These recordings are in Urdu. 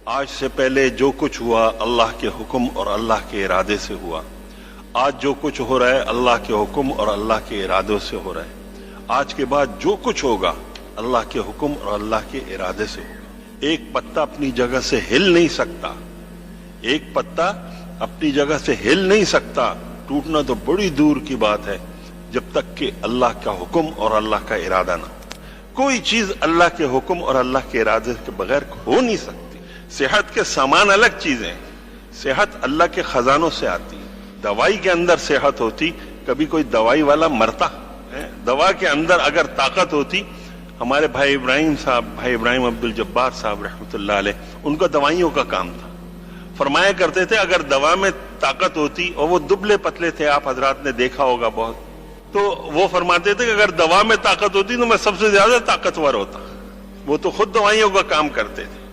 آج سے پہلے جو کچھ ہوا اللہ کے حکم اور اللہ کے ارادے سے ہوا. آج جو کچھ ہو رہا ہے اللہ کے حکم اور اللہ کے ارادوں سے ہو رہا ہے. آج کے بعد جو کچھ ہوگا اللہ کے حکم اور اللہ کے ارادے سے ہوگا. ایک پتا اپنی جگہ سے ہل نہیں سکتا. ایک پتا اپنی جگہ سے ہل نہیں سکتا. ٹوٹنا تو بڑی دور کی بات ہے جب تک کہ اللہ کا حکم اور اللہ کا ارادہ نہ. کوئی چیز اللہ کے حکم اور اللہ کے ارادے کے بغیر ہو نہیں سکتی. صحت کے سامان الگ چیزیں. صحت اللہ کے خزانوں سے آتی. دوائی کے اندر صحت ہوتی, کبھی کوئی دوائی والا مرتا. دوا کے اندر اگر طاقت ہوتی, ہمارے بھائی ابراہیم عبد الجبار صاحب رحمۃ اللہ علیہ, ان کا دوائیوں کا کام تھا. فرمایا کرتے تھے اگر دوا میں طاقت ہوتی, اور وہ دبلے پتلے تھے, آپ حضرات نے دیکھا ہوگا بہت, تو وہ فرماتے تھے کہ اگر دوا میں طاقت ہوتی تو میں سب سے زیادہ طاقتور ہوتا. وہ تو خود دوائیوں کا کام کرتے تھے.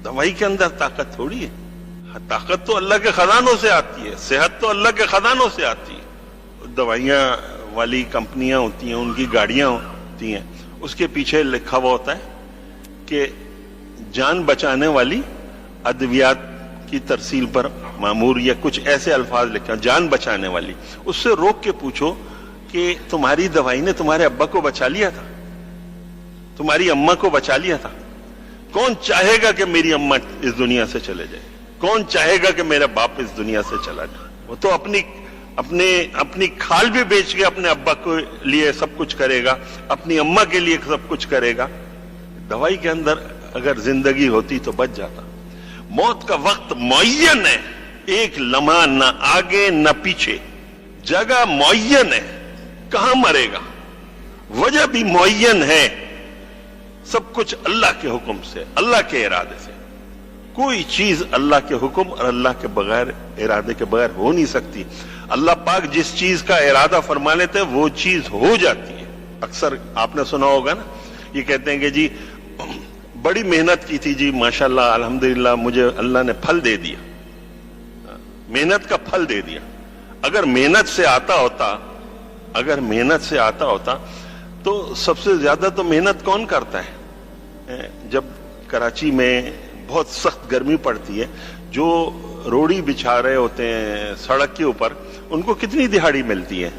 دوائی کے اندر طاقت تھوڑی ہے. طاقت تو اللہ کے خزانوں سے آتی ہے. صحت تو اللہ کے خزانوں سے آتی ہے. دوائیاں والی کمپنیاں ہوتی ہیں, ان کی گاڑیاں ہوتی ہیں, اس کے پیچھے لکھا ہوا ہوتا ہے کہ جان بچانے والی ادویات کی ترسیل پر مامور, یا کچھ ایسے الفاظ لکھے ہیں, جان بچانے والی. اس سے روک کے پوچھو کہ تمہاری دوائی نے تمہارے ابا کو بچا لیا تھا, تمہاری اماں کو بچا لیا تھا؟ کون چاہے گا کہ میری اماں اس دنیا سے چلے جائے؟ کون چاہے گا کہ میرا باپ اس دنیا سے چلا جائے؟ وہ تو اپنی کھال بھی بیچ کے اپنے ابا کے لیے سب کچھ کرے گا, اپنی اماں کے لیے سب کچھ کرے گا. دوائی کے اندر اگر زندگی ہوتی تو بچ جاتا. موت کا وقت معین ہے, ایک لمحہ نہ آگے نہ پیچھے. جگہ معین ہے, کہاں مرے گا, وجہ بھی معین ہے. سب کچھ اللہ کے حکم سے, اللہ کے ارادے سے. کوئی چیز اللہ کے حکم اور اللہ کے بغیر, ارادے کے بغیر ہو نہیں سکتی. اللہ پاک جس چیز کا ارادہ فرما لیتے وہ چیز ہو جاتی ہے. اکثر آپ نے سنا ہوگا نا, یہ کہتے ہیں کہ جی بڑی محنت کی تھی جی, ماشاءاللہ الحمدللہ مجھے اللہ نے پھل دے دیا, محنت کا پھل دے دیا. اگر محنت سے آتا ہوتا تو سب سے زیادہ تو محنت کون کرتا ہے؟ جب کراچی میں بہت سخت گرمی پڑتی ہے, جو روڑی بچھا رہے ہوتے ہیں سڑک کے اوپر, ان کو کتنی دہاڑی ملتی ہے؟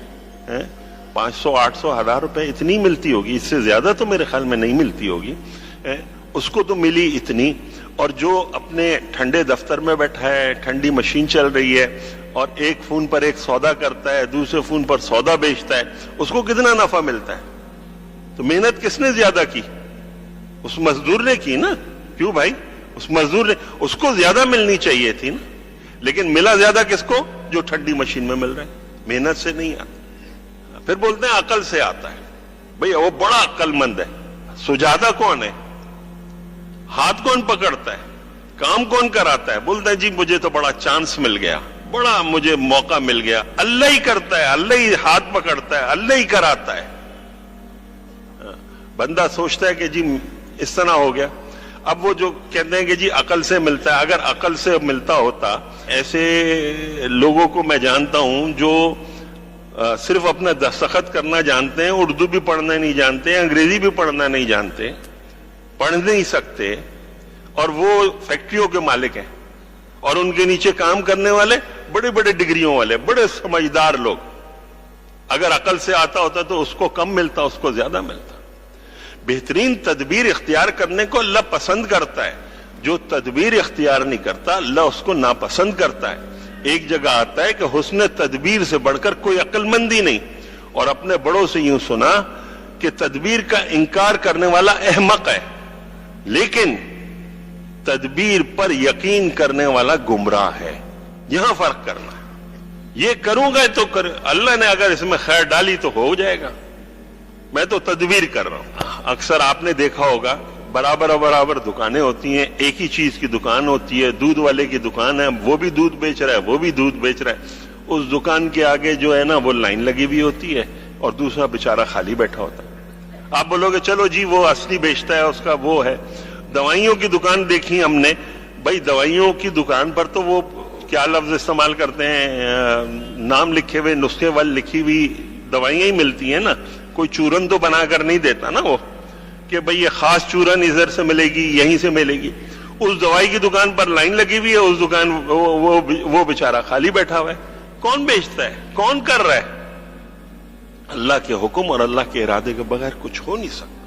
500 800 1000 روپے اتنی ملتی ہوگی. اس سے زیادہ تو میرے خیال میں نہیں ملتی ہوگی. اس کو تو ملی اتنی. اور جو اپنے ٹھنڈے دفتر میں بیٹھا ہے, ٹھنڈی مشین چل رہی ہے, اور ایک فون پر ایک سودا کرتا ہے, دوسرے فون پر سودا بیچتا ہے, اس کو کتنا نفع ملتا ہے؟ تو محنت کس نے زیادہ کی؟ اس مزدور نے کی نا. کیوں بھائی؟ اس مزدور نے, اس کو زیادہ ملنی چاہیے تھی نا. لیکن ملا زیادہ کس کو؟ جو ٹھنڈی مشین میں مل رہا ہے. محنت سے نہیں آتا. پھر بولتے ہیں عقل سے آتا ہے. بھئی وہ بڑا عقل مند ہے. سجادہ کون ہے؟ ہاتھ کون پکڑتا ہے؟ کام کون کراتا ہے؟ بولتا ہے جی مجھے تو بڑا چانس مل گیا, بڑا مجھے موقع مل گیا. اللہ ہی کرتا ہے, اللہ ہی ہاتھ پکڑتا ہے, اللہ ہی کراتا ہے. بندہ سوچتا ہے کہ جی اس طرح ہو گیا. اب وہ جو کہتے ہیں کہ جی عقل سے ملتا ہے, اگر عقل سے ملتا ہوتا, ایسے لوگوں کو میں جانتا ہوں جو صرف اپنا دستخط کرنا جانتے ہیں, اردو بھی پڑھنا نہیں جانتے, انگریزی بھی پڑھنا نہیں جانتے, پڑھ نہیں سکتے, اور وہ فیکٹریوں کے مالک ہیں, اور ان کے نیچے کام کرنے والے بڑے بڑے ڈگریوں والے, بڑے سمجھدار لوگ. اگر عقل سے آتا ہوتا تو اس کو کم ملتا, اس کو زیادہ ملتا. بہترین تدبیر اختیار کرنے کو اللہ پسند کرتا ہے. جو تدبیر اختیار نہیں کرتا اللہ اس کو ناپسند کرتا ہے. ایک جگہ آتا ہے کہ حسن تدبیر سے بڑھ کر کوئی عقل مندی نہیں. اور اپنے بڑوں سے یوں سنا کہ تدبیر کا انکار کرنے والا احمق ہے, لیکن تدبیر پر یقین کرنے والا گمراہ ہے. یہاں فرق کرنا ہے. یہ کروں گا تو اللہ نے اگر اس میں خیر ڈالی تو ہو جائے گا. میں تو تدبیر کر رہا ہوں. اکثر آپ نے دیکھا ہوگا برابر دکانیں ہوتی ہیں, ایک ہی چیز کی دکان ہوتی ہے. دودھ والے کی دکان ہے, وہ بھی دودھ بیچ رہا ہے, وہ بھی دودھ بیچ رہا ہے. اس دکان کے آگے جو ہے نا وہ لائن لگی ہوئی ہوتی ہے, اور دوسرا بیچارہ خالی بیٹھا ہوتا ہے. آپ بولو گے چلو جی وہ اصلی بیچتا ہے, اس کا وہ ہے. دوائیوں کی دکان دیکھی ہم نے, بھائی دوائیوں کی دکان پر تو وہ کیا لفظ استعمال کرتے ہیں, نام لکھے ہوئے, نسخے والی لکھی ہوئی دوائیاں ہی ملتی ہیں نا. کوئی چورن تو بنا کر نہیں دیتا نا وہ, کہ بھئی یہ خاص چورن ادھر سے ملے گی, یہیں سے ملے گی. اس دوائی کی دکان پر لائن لگی ہوئی ہے، اس دکان وہ بیچارہ خالی بیٹھا ہوا ہے. کون بیچتا ہے؟ کون کر رہا ہے؟ اللہ کے حکم اور اللہ کے ارادے کے بغیر کچھ ہو نہیں سکتا.